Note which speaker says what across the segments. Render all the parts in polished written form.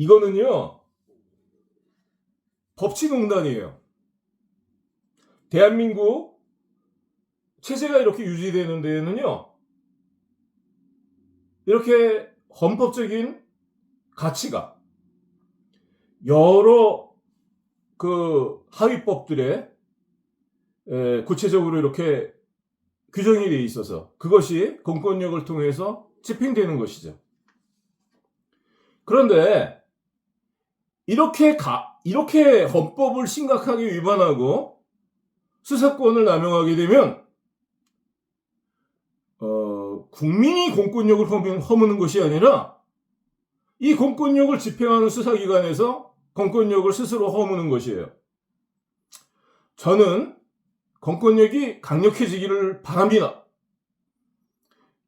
Speaker 1: 이거는요, 법치농단이에요. 대한민국 체제가 이렇게 유지되는 데에는요, 이렇게 헌법적인 가치가 여러 그 하위법들에 구체적으로 이렇게 규정이 되어 있어서 그것이 공권력을 통해서 집행되는 것이죠. 그런데 이렇게 헌법을 심각하게 위반하고 수사권을 남용하게 되면 국민이 공권력을 허무는 것이 아니라 이 공권력을 집행하는 수사기관에서 공권력을 스스로 허무는 것이에요. 저는 공권력이 강력해지기를 바랍니다.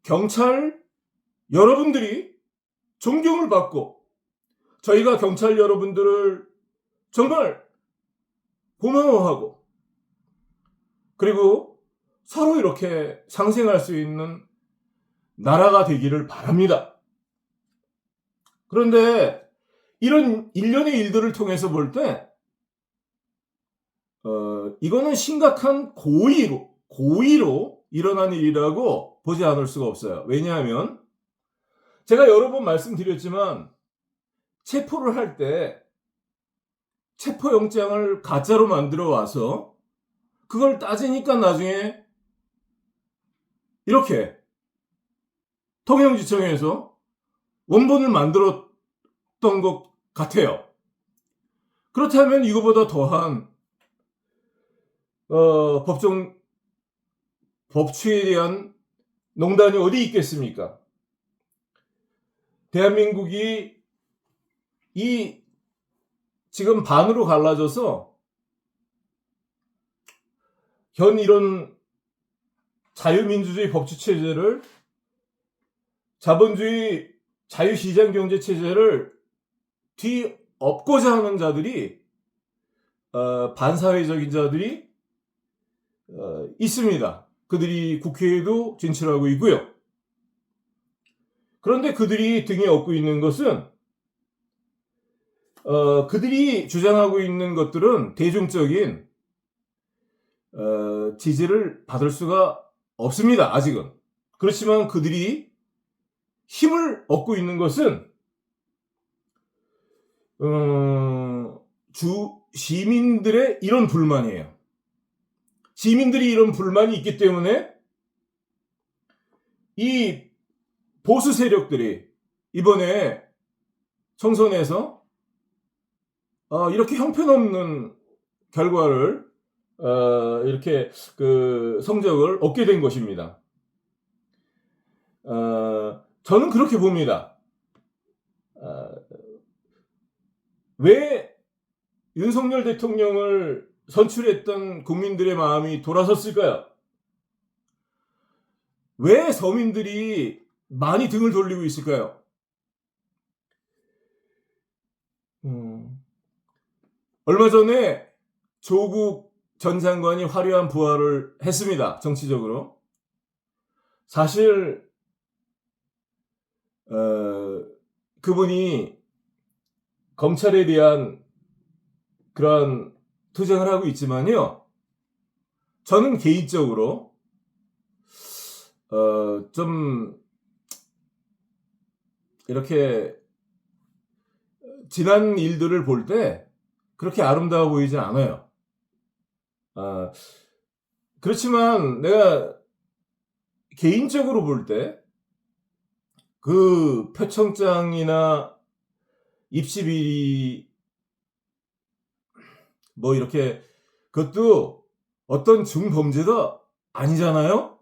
Speaker 1: 경찰 여러분들이 존경을 받고 저희가 경찰 여러분들을 정말 고마워하고 그리고 서로 이렇게 상생할 수 있는 나라가 되기를 바랍니다. 그런데 이런 일련의 일들을 통해서 볼 때 이거는 심각한 고의로 일어난 일이라고 보지 않을 수가 없어요. 왜냐하면 제가 여러 번 말씀드렸지만 체포를 할 때 체포영장을 가짜로 만들어 와서 그걸 따지니까 나중에 이렇게 통영지청에서 원본을 만들었던 것 같아요. 그렇다면 이거보다 더한 법치에 대한 농단이 어디 있겠습니까? 대한민국이 이 지금 반으로 갈라져서 현 이런 자유민주주의 법치체제를 자본주의 자유시장경제체제를 뒤엎고자 하는 자들이 반사회적인 자들이 있습니다. 그들이 국회에도 진출하고 있고요. 그런데 그들이 등에 업고 있는 것은 그들이 주장하고 있는 것들은 대중적인 지지를 받을 수가 없습니다. 아직은. 그렇지만 그들이 힘을 얻고 있는 것은 시민들의 이런 불만이에요. 시민들이 이런 불만이 있기 때문에 이 보수 세력들이 이번에 총선에서 이렇게 형편없는 결과를 이렇게 그 성적을 얻게 된 것입니다. 저는 그렇게 봅니다. 왜 윤석열 대통령을 선출했던 국민들의 마음이 돌아섰을까요? 왜 서민들이 많이 등을 돌리고 있을까요? 얼마 전에 조국 전 장관이 화려한 부활을 했습니다. 정치적으로. 사실 그분이 검찰에 대한 그런 투쟁을 하고 있지만요. 저는 개인적으로 좀 이렇게 지난 일들을 볼 때 그렇게 아름다워 보이진 않아요. 그렇지만 내가 개인적으로 볼 때 그 표창장이나 입시비리 뭐 이렇게 그것도 어떤 중범죄도 아니잖아요.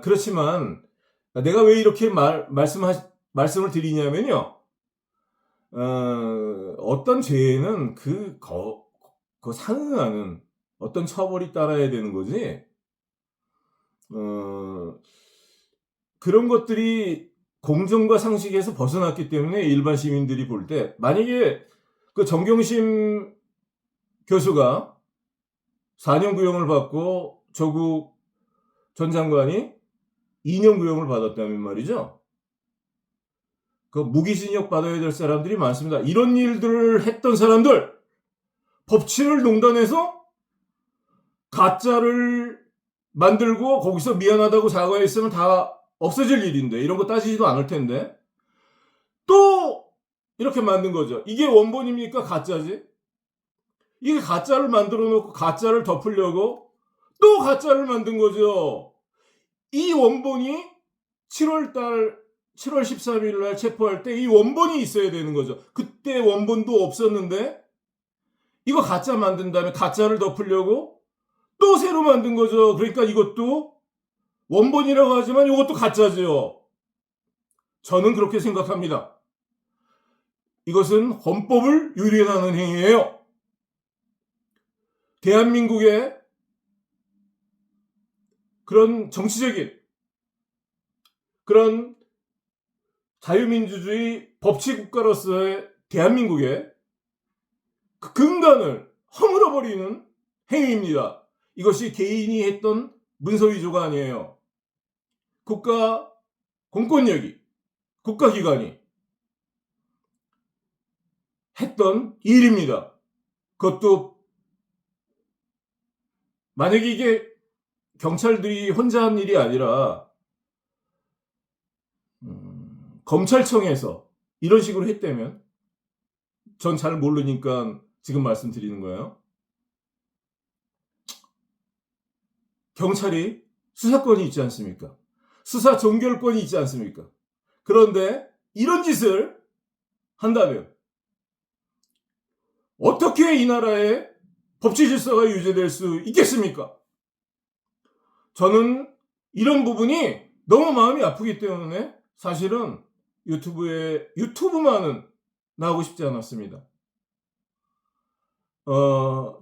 Speaker 1: 그렇지만 내가 왜 이렇게 말씀을 드리냐면요. 어떤 죄에는 그 상응하는 어떤 처벌이 따라야 되는 거지. 그런 것들이 공정과 상식에서 벗어났기 때문에 일반 시민들이 볼 때 만약에 그 정경심 교수가 4년 구형을 받고 조국 전 장관이 2년 구형을 받았다면 말이죠. 그 무기징역 받아야 될 사람들이 많습니다. 이런 일들을 했던 사람들, 법치를 농단해서 가짜를 만들고 거기서 미안하다고 사과했으면 다 없어질 일인데, 이런 거 따지지도 않을 텐데 또 이렇게 만든 거죠. 이게 원본입니까? 가짜지? 이게 가짜를 만들어 놓고 가짜를 덮으려고 또 가짜를 만든 거죠. 이 원본이 7월 13일 날 체포할 때 이 원본이 있어야 되는 거죠. 그때 원본도 없었는데 이거 가짜 만든 다음에 가짜를 덮으려고 또 새로 만든 거죠. 그러니까 이것도 원본이라고 하지만 이것도 가짜죠. 저는 그렇게 생각합니다. 이것은 헌법을 유린하는 행위예요. 대한민국의 그런 정치적인 그런 자유민주주의 법치국가로서의 대한민국의 그 근간을 허물어버리는 행위입니다. 이것이 개인이 했던 문서위조가 아니에요. 국가 공권력이, 국가기관이 했던 일입니다. 그것도 만약에 이게 경찰들이 혼자 한 일이 아니라 검찰청에서 이런 식으로 했다면, 전 잘 모르니까 지금 말씀드리는 거예요. 경찰이 수사권이 있지 않습니까? 수사 종결권이 있지 않습니까? 그런데 이런 짓을 한다면 어떻게 이 나라의 법치 질서가 유지될 수 있겠습니까? 저는 이런 부분이 너무 마음이 아프기 때문에 사실은 유튜브만은 나오고 싶지 않았습니다.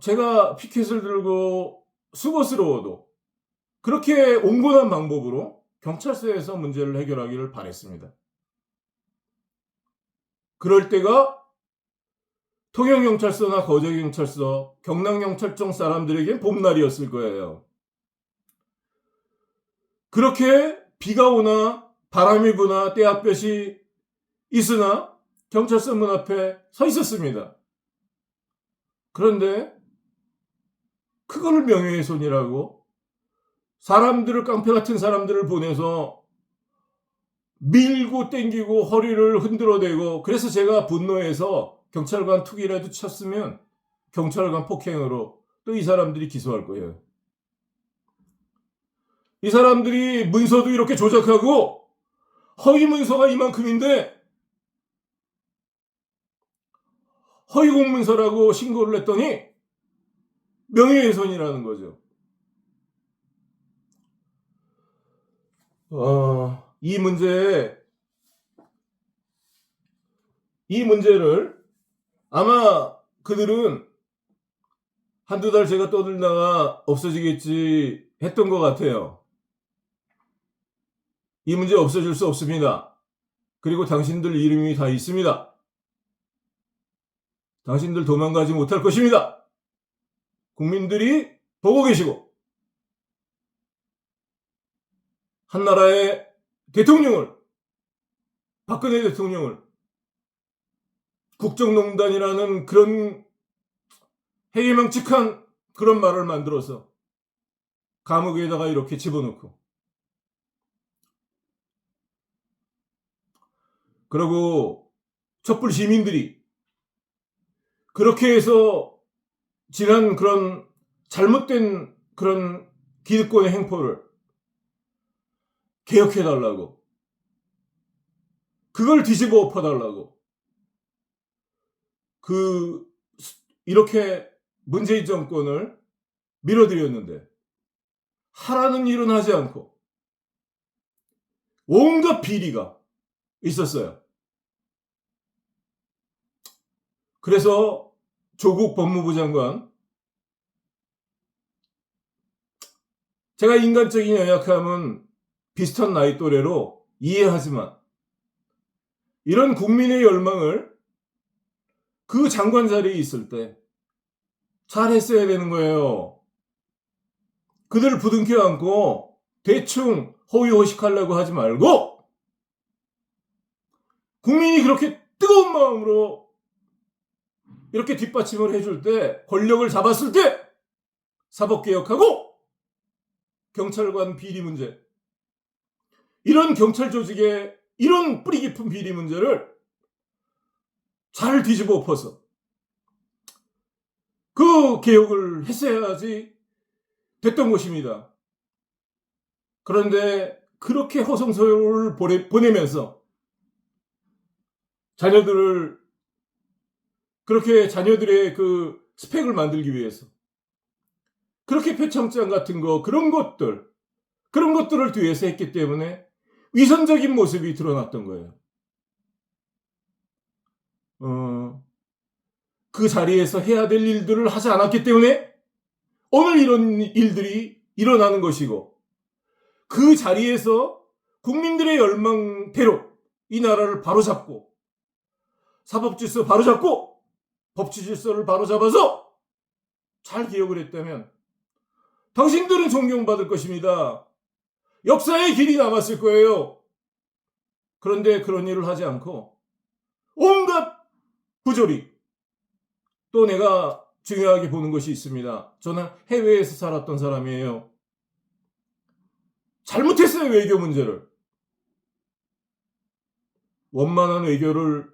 Speaker 1: 제가 피켓을 들고 수고스러워도 그렇게 온건한 방법으로 경찰서에서 문제를 해결하기를 바랬습니다. 그럴 때가 통영경찰서나 거제경찰서, 경남경찰청 사람들에겐 봄날이었을 거예요. 그렇게 비가 오나 바람이 부나 때압볕이 있으나 경찰서 문 앞에 서 있었습니다. 그런데 그거를 명예훼손이라고 사람들을, 깡패 같은 사람들을 보내서 밀고 땡기고 허리를 흔들어대고, 그래서 제가 분노해서 경찰관 투기라도 쳤으면 경찰관 폭행으로 또 이 사람들이 기소할 거예요. 이 사람들이 문서도 이렇게 조작하고 허위 문서가 이만큼인데 허위 공문서라고 신고를 했더니 명예훼손이라는 거죠. 이 문제를 아마 그들은 한두 달 제가 떠들다가 없어지겠지 했던 것 같아요. 이 문제 없어질 수 없습니다. 그리고 당신들 이름이 다 있습니다. 당신들 도망가지 못할 것입니다. 국민들이 보고 계시고 한나라의 대통령을, 박근혜 대통령을 국정농단이라는 그런 해괴망측한 그런 말을 만들어서 감옥에다가 이렇게 집어넣고, 그리고 촛불 시민들이 그렇게 해서 지난 그런 잘못된 그런 기득권의 행포를 개혁해달라고, 그걸 뒤집어 엎어달라고, 이렇게 문재인 정권을 밀어들였는데 하라는 일은 하지 않고 온갖 비리가 있었어요. 그래서 조국 법무부 장관, 제가 인간적인 연약함은 비슷한 나이 또래로 이해하지만 이런 국민의 열망을 그 장관 자리에 있을 때 잘했어야 되는 거예요. 그들을 부둥켜 안고 대충 허위호식하려고 하지 말고 국민이 그렇게 뜨거운 마음으로 이렇게 뒷받침을 해줄 때, 권력을 잡았을 때 사법개혁하고 경찰관 비리 문제, 이런 경찰 조직의 이런 뿌리 깊은 비리 문제를 잘 뒤집어 엎어서 그 개혁을 했어야지 됐던 것입니다. 그런데 그렇게 허송세월을 보내면서 그렇게 자녀들의 그 스펙을 만들기 위해서 그렇게 표창장 같은 거, 그런 것들을 뒤에서 했기 때문에 위선적인 모습이 드러났던 거예요. 그 자리에서 해야 될 일들을 하지 않았기 때문에 오늘 이런 일들이 일어나는 것이고, 그 자리에서 국민들의 열망대로 이 나라를 바로잡고, 사법질서 바로잡고, 법치질서를 바로잡아서 잘 개혁을 했다면 당신들은 존경받을 것입니다. 역사의 길이 남았을 거예요. 그런데 그런 일을 하지 않고 온갖 부조리, 또 내가 중요하게 보는 것이 있습니다. 저는 해외에서 살았던 사람이에요. 잘못했어요, 외교 문제를. 원만한 외교를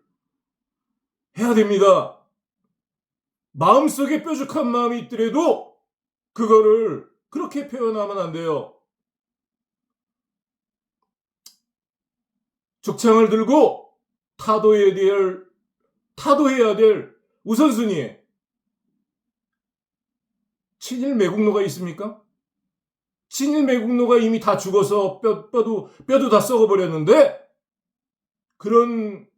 Speaker 1: 해야 됩니다. 마음속에 뾰족한 마음이 있더라도 그거를 그렇게 표현하면 안 돼요. 죽창을 들고 타도해야 될 우선순위에 친일 매국노가 있습니까? 친일 매국노가 이미 다 죽어서 뼈도 다 썩어버렸는데, 그런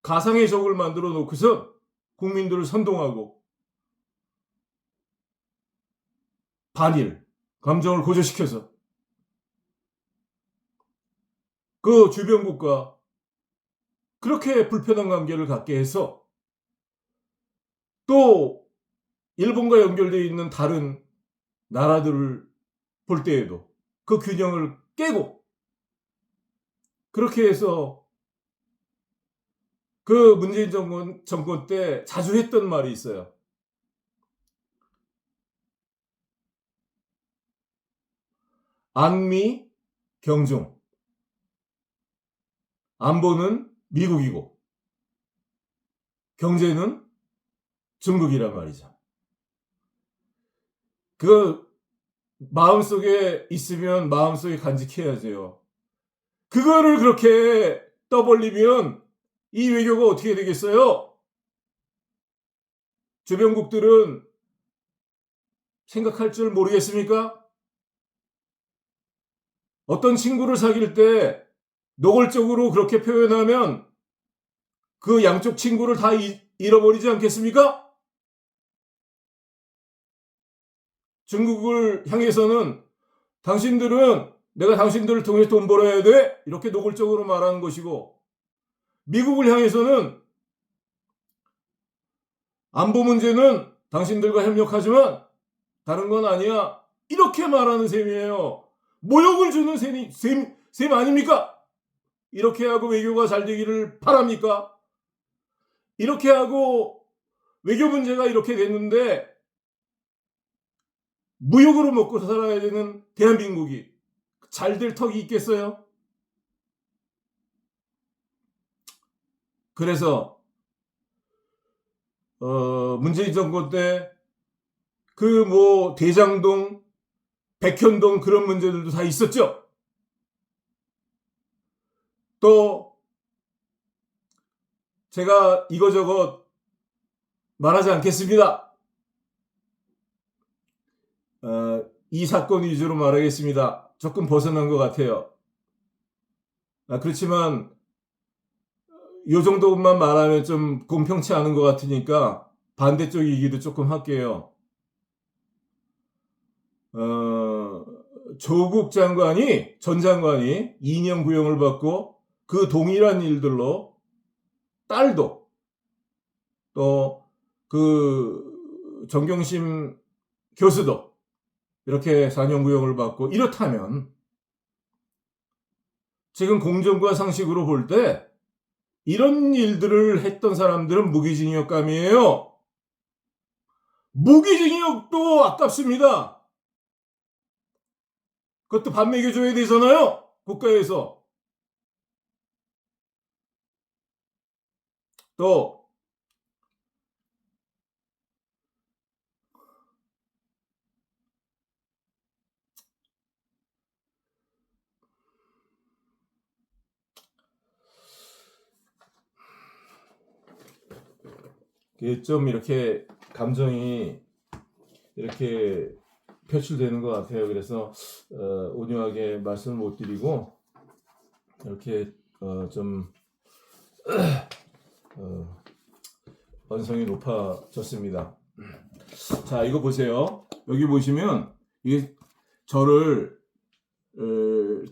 Speaker 1: 가상의 적을 만들어 놓고서 국민들을 선동하고 반일 감정을 고조시켜서 그 주변국과 그렇게 불편한 관계를 갖게 해서, 또 일본과 연결되어 있는 다른 나라들을 볼 때에도 그 균형을 깨고, 그렇게 해서 그 문재인 정권 때 자주 했던 말이 있어요. 안미 경중, 안보는 미국이고 경제는 중국이란 말이죠. 그 마음속에 있으면 마음속에 간직해야죠. 그거를 그렇게 떠벌리면 이 외교가 어떻게 되겠어요? 주변국들은 생각할 줄 모르겠습니까? 어떤 친구를 사귈 때 노골적으로 그렇게 표현하면 그 양쪽 친구를 다 잃어버리지 않겠습니까? 중국을 향해서는 내가 당신들을 통해 돈 벌어야 돼, 이렇게 노골적으로 말하는 것이고, 미국을 향해서는 안보 문제는 당신들과 협력하지만 다른 건 아니야, 이렇게 말하는 셈이에요. 모욕을 주는 셈 아닙니까? 이렇게 하고 외교가 잘 되기를 바랍니까? 이렇게 하고 외교 문제가 이렇게 됐는데 무역으로 먹고 살아야 되는 대한민국이 잘 될 턱이 있겠어요? 그래서 문재인 정권 때 그 대장동, 백현동 그런 문제들도 다 있었죠. 또 제가 이거저거 말하지 않겠습니다. 이 사건 위주로 말하겠습니다. 조금 벗어난 것 같아요. 그렇지만 이 정도만 말하면 좀 공평치 않은 것 같으니까 반대쪽 얘기도 조금 할게요. 조국 전 장관이 2년 구형을 받고 그 동일한 일들로 딸도, 또 그 정경심 교수도 이렇게 4년 구형을 받고, 이렇다면 지금 공정과 상식으로 볼 때 이런 일들을 했던 사람들은 무기징역감이에요. 무기징역도 아깝습니다. 그것도 밥 먹여줘야 되잖아요. 국가에서. 또 좀 이렇게 감정이 이렇게 표출되는 것 같아요. 그래서 온유하게 말씀을 못 드리고 이렇게 좀 언성이 높아졌습니다. 자, 이거 보세요. 여기 보시면 이게 저를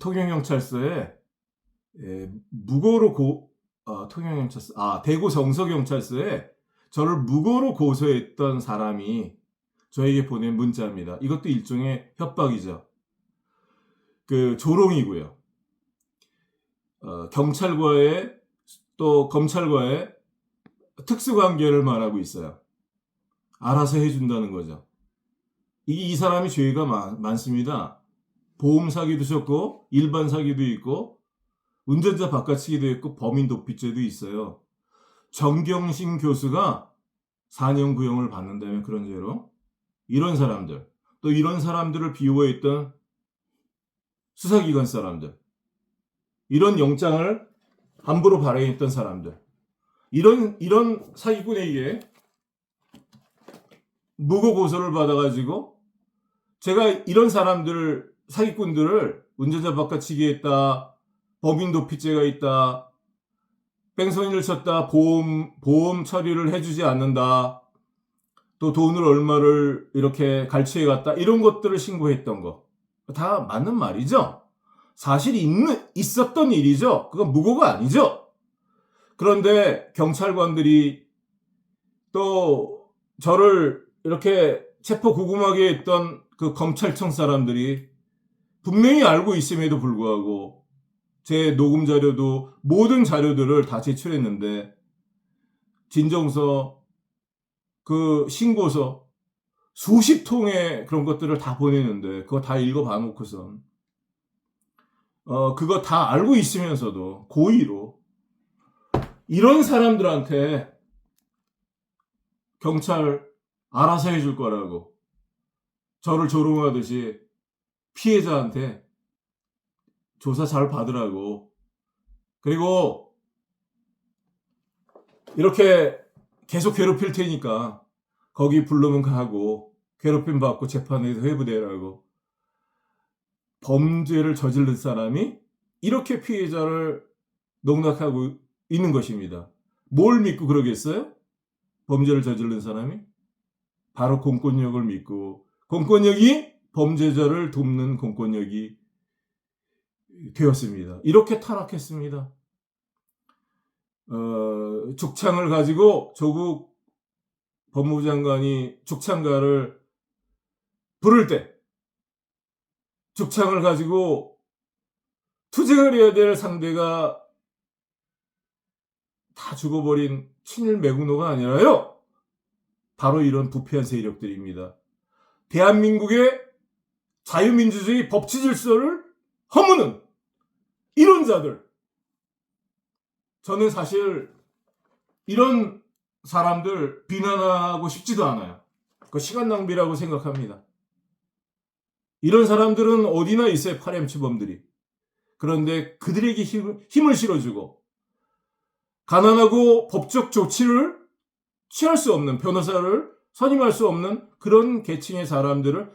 Speaker 1: 통영경찰서에 무고로 통영경찰서 대구 성서경찰서에 저를 무고로 고소했던 사람이 저에게 보낸 문자입니다. 이것도 일종의 협박이죠. 그 조롱이고요. 경찰과의 또 검찰과의 특수관계를 말하고 있어요. 알아서 해준다는 거죠. 이 사람이 죄가 많습니다. 보험 사기도 졌고 일반 사기도 있고 운전자 바꿔치기도 있고 범인 도피죄도 있어요. 정경심 교수가 4년 구형을 받는다면 그런 죄로 이런 사람들 또 이런 사람들을 비호했던 수사기관 사람들 이런 영장을 함부로 발행했던 사람들 이런 사기꾼에게 무고 고소를 받아가지고 제가 이런 사람들을 사기꾼들을 운전자 바꿔치기 했다 범인 도피죄가 있다 뺑소니를 쳤다 보험 처리를 해주지 않는다 또 돈을 얼마를 이렇게 갈취해 갔다 이런 것들을 신고했던 거 다 맞는 말이죠. 사실이 있었던 일이죠. 그건 무고가 아니죠. 그런데 경찰관들이 또 저를 이렇게 체포구금하게 했던 그 검찰청 사람들이 분명히 알고 있음에도 불구하고 제 녹음 자료도 모든 자료들을 다 제출했는데 진정서 그 신고서 수십 통의 그런 것들을 다 보내는데 그거 다 읽어봐 놓고선 그거 다 알고 있으면서도 고의로 이런 사람들한테 경찰 알아서 해줄 거라고 저를 조롱하듯이 피해자한테 조사 잘 받으라고 그리고 이렇게 계속 괴롭힐 테니까 거기 부르면 가고 괴롭힘 받고 재판에서 회부되라고 범죄를 저지른 사람이 이렇게 피해자를 농락하고 있는 것입니다. 뭘 믿고 그러겠어요? 범죄를 저지른 사람이? 바로 공권력을 믿고 공권력이 범죄자를 돕는 공권력이 되었습니다. 이렇게 타락했습니다. 죽창을 가지고 조국 법무부 장관이 죽창가를 부를 때 죽창을 가지고 투쟁을 해야 될 상대가 다 죽어버린 친일 매국노가 아니라요. 바로 이런 부패한 세력들입니다. 대한민국의 자유민주주의 법치 질서를 허무는 이런 자들. 저는 사실 이런 사람들 비난하고 싶지도 않아요. 그 시간 낭비라고 생각합니다. 이런 사람들은 어디나 있어요. 파렴치범들이. 그런데 그들에게 힘을 실어주고 가난하고 법적 조치를 취할 수 없는 변호사를 선임할 수 없는 그런 계층의 사람들을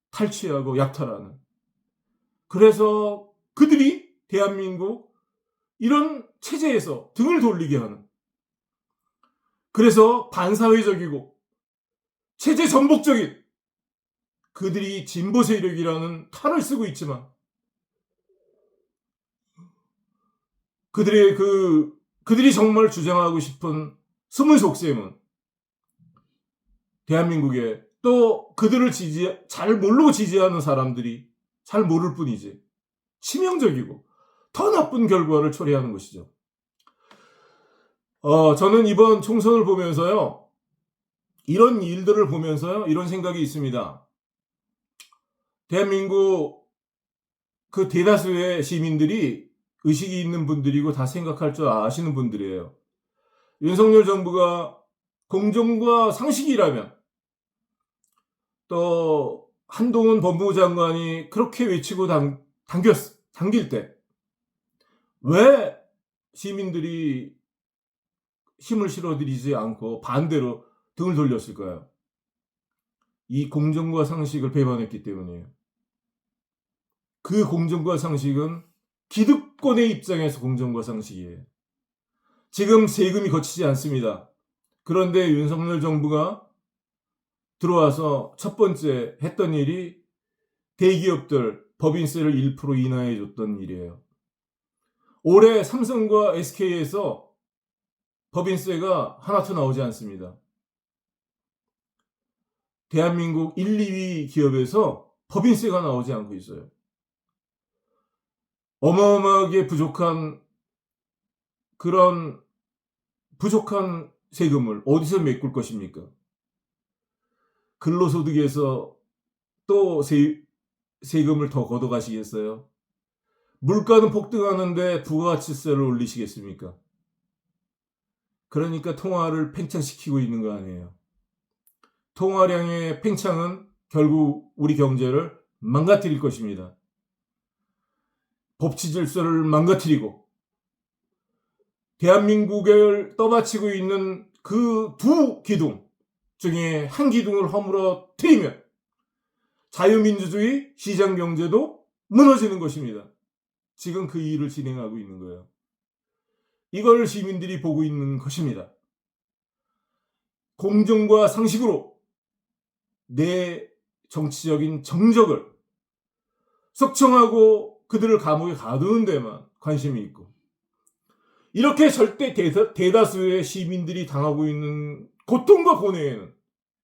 Speaker 1: 탈취하고 약탈하는 그래서 그들이 대한민국 이런 체제에서 등을 돌리게 하는 그래서 반사회적이고 체제 전복적인 그들이 진보 세력이라는 탈을 쓰고 있지만 그들이 정말 주장하고 싶은 숨은 속셈은 대한민국에 또 그들을 잘 모르고 지지하는 사람들이 잘 모를 뿐이지 치명적이고 더 나쁜 결과를 초래하는 것이죠. 저는 이번 총선을 보면서요, 이런 일들을 보면서요, 이런 생각이 있습니다. 대한민국 그 대다수의 시민들이 의식이 있는 분들이고 다 생각할 줄 아시는 분들이에요. 윤석열 정부가 공정과 상식이라면, 또 한동훈 법무부 장관이 그렇게 외치고 당길 때 왜 시민들이 힘을 실어드리지 않고 반대로 등을 돌렸을까요? 이 공정과 상식을 배반했기 때문이에요. 그 공정과 상식은 기득권의 입장에서 공정과 상식이에요. 지금 세금이 거치지 않습니다. 그런데 윤석열 정부가 들어와서 첫 번째 했던 일이 대기업들 법인세를 1% 인하해 줬던 일이에요. 올해 삼성과 SK에서 법인세가 하나도 나오지 않습니다. 대한민국 1, 2위 기업에서 법인세가 나오지 않고 있어요. 어마어마하게 그런 부족한 세금을 어디서 메꿀 것입니까? 근로소득에서 또 세금을 더 걷어가시겠어요? 물가는 폭등하는데 부가가치세를 올리시겠습니까? 그러니까 통화를 팽창시키고 있는 거 아니에요. 통화량의 팽창은 결국 우리 경제를 망가뜨릴 것입니다. 법치 질서를 망가뜨리고 대한민국을 떠받치고 있는 그 두 기둥 중에 한 기둥을 허물어뜨리면 자유민주주의 시장경제도 무너지는 것입니다. 지금 그 일을 진행하고 있는 거예요. 이걸 시민들이 보고 있는 것입니다. 공정과 상식으로 내 정치적인 정적을 숙청하고 그들을 감옥에 가두는 데만 관심이 있고, 이렇게 절대 대다수의 시민들이 당하고 있는 고통과 고뇌에는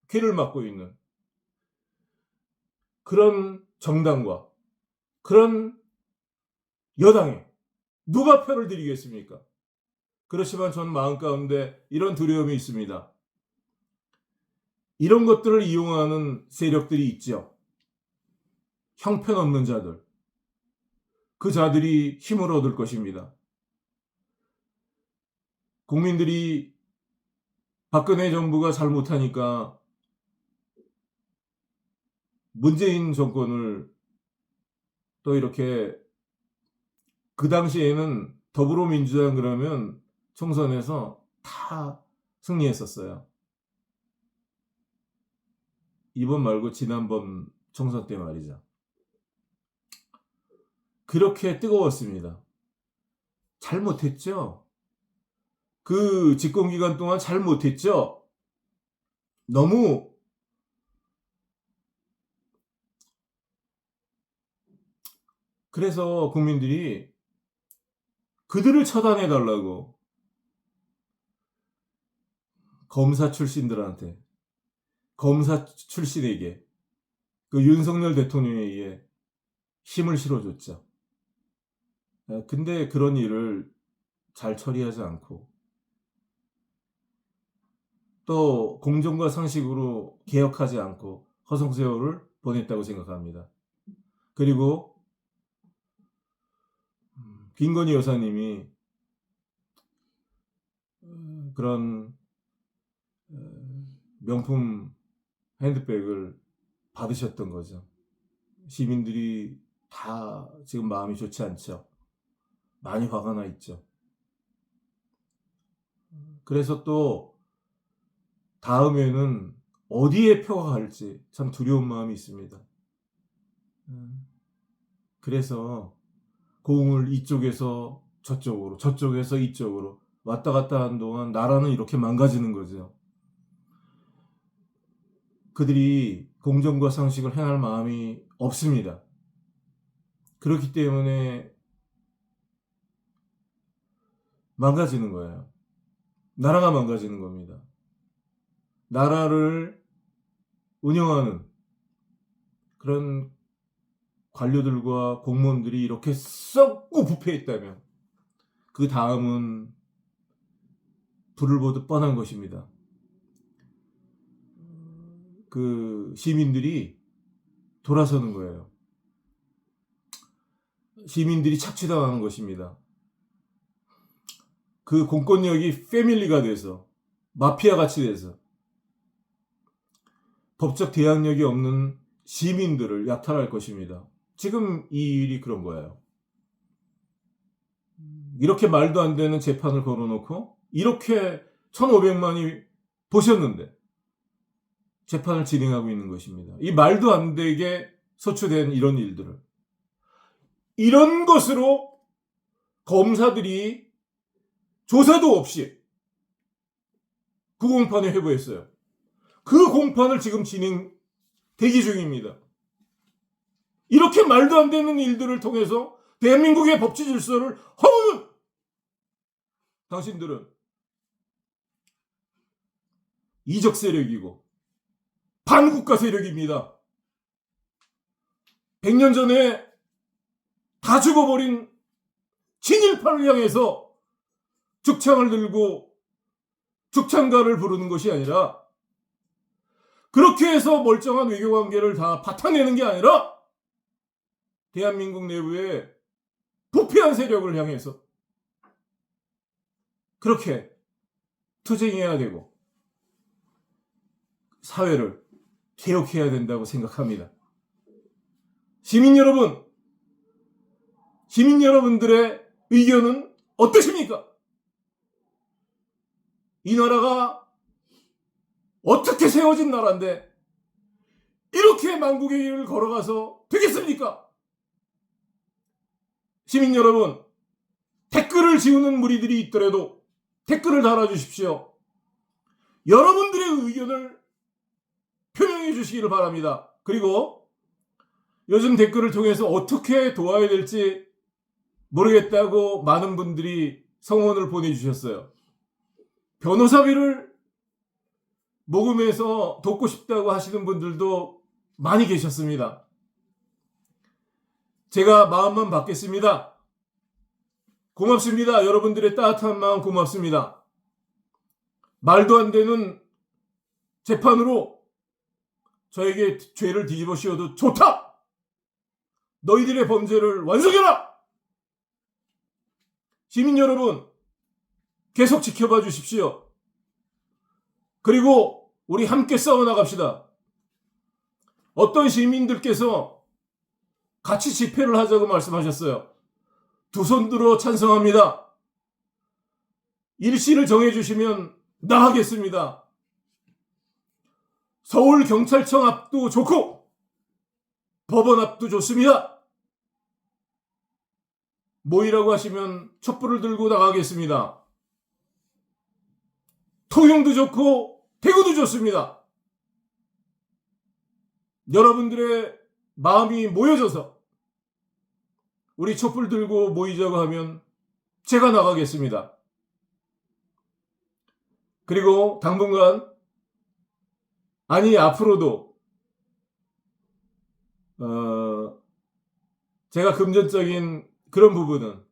Speaker 1: 귀를 막고 있는 그런 정당과 그런 여당에 누가 표를 드리겠습니까? 그렇지만 저는 마음 가운데 이런 두려움이 있습니다. 이런 것들을 이용하는 세력들이 있죠. 형편없는 자들. 그 자들이 힘을 얻을 것입니다. 국민들이 박근혜 정부가 잘못하니까 문재인 정권을 또 이렇게, 그 당시에는 더불어민주당 그러면 총선에서 다 승리했었어요. 이번 말고 지난번 총선 때 말이죠. 그렇게 뜨거웠습니다. 잘못했죠. 그 집권기간 동안 잘못했죠. 너무 그래서 국민들이 그들을 처단해달라고 검사 출신들한테, 검사 출신에게, 그 윤석열 대통령에게 힘을 실어줬죠. 근데 그런 일을 잘 처리하지 않고 또 공정과 상식으로 개혁하지 않고 허송세월을 보냈다고 생각합니다. 그리고 김건희 여사님이 그런 명품 핸드백을 받으셨던 거죠. 시민들이 다 지금 마음이 좋지 않죠. 많이 화가 나 있죠. 그래서 또 다음에는 어디에 표가 갈지 참 두려운 마음이 있습니다. 그래서 공을 이쪽에서 저쪽으로, 저쪽에서 이쪽으로 왔다 갔다 하는 동안 나라는 이렇게 망가지는 거죠. 그들이 공정과 상식을 행할 마음이 없습니다. 그렇기 때문에 망가지는 거예요. 나라가 망가지는 겁니다. 나라를 운영하는 그런 관료들과 공무원들이 이렇게 썩고 부패했다면 그 다음은 불을 보듯 뻔한 것입니다. 그 시민들이 돌아서는 거예요. 시민들이 착취당하는 것입니다. 그 공권력이 패밀리가 돼서 마피아같이 돼서 법적 대항력이 없는 시민들을 약탈할 것입니다. 지금 이 일이 그런 거예요. 이렇게 말도 안 되는 재판을 걸어놓고 이렇게 1,500만이 보셨는데 재판을 진행하고 있는 것입니다. 이 말도 안 되게 소추된 이런 일들을. 이런 것으로 검사들이 조사도 없이 그 공판을 회부했어요. 그 공판을 지금 진행 대기 중입니다. 이렇게 말도 안 되는 일들을 통해서 대한민국의 법치 질서를 허무는 당신들은 이적 세력이고 반국가 세력입니다. 100년 전에 다 죽어버린 친일파를 향해서 죽창을 들고 죽창가를 부르는 것이 아니라 그렇게 해서 멀쩡한 외교관계를 다 바탕내는 게 아니라 대한민국 내부의 부패한 세력을 향해서 그렇게 투쟁해야 되고 사회를 개혁해야 된다고 생각합니다. 시민 여러분들의 의견은 어떠십니까? 이 나라가 어떻게 세워진 나라인데 이렇게 망국의 길을 걸어가서 되겠습니까? 시민 여러분, 댓글을 지우는 무리들이 있더라도 댓글을 달아주십시오. 여러분들의 의견을 표명해 주시기를 바랍니다. 그리고 요즘 댓글을 통해서 어떻게 도와야 될지 모르겠다고 많은 분들이 성원을 보내주셨어요. 변호사비를 모금해서 돕고 싶다고 하시는 분들도 많이 계셨습니다. 제가 마음만 받겠습니다. 고맙습니다. 여러분들의 따뜻한 마음 고맙습니다. 말도 안 되는 재판으로 저에게 죄를 뒤집어 씌워도 좋다! 너희들의 범죄를 완성해라! 시민 여러분, 계속 지켜봐 주십시오. 그리고 우리 함께 싸워나갑시다. 어떤 시민들께서 같이 집회를 하자고 말씀하셨어요. 두 손 들어 찬성합니다. 일시를 정해주시면 나가겠습니다. 서울경찰청 앞도 좋고 법원 앞도 좋습니다. 모이라고 하시면 촛불을 들고 나가겠습니다. 통영도 좋고 대구도 좋습니다. 여러분들의 마음이 모여져서 우리 촛불 들고 모이자고 하면 제가 나가겠습니다. 그리고 당분간, 아니 앞으로도 제가 금전적인 그런 부분은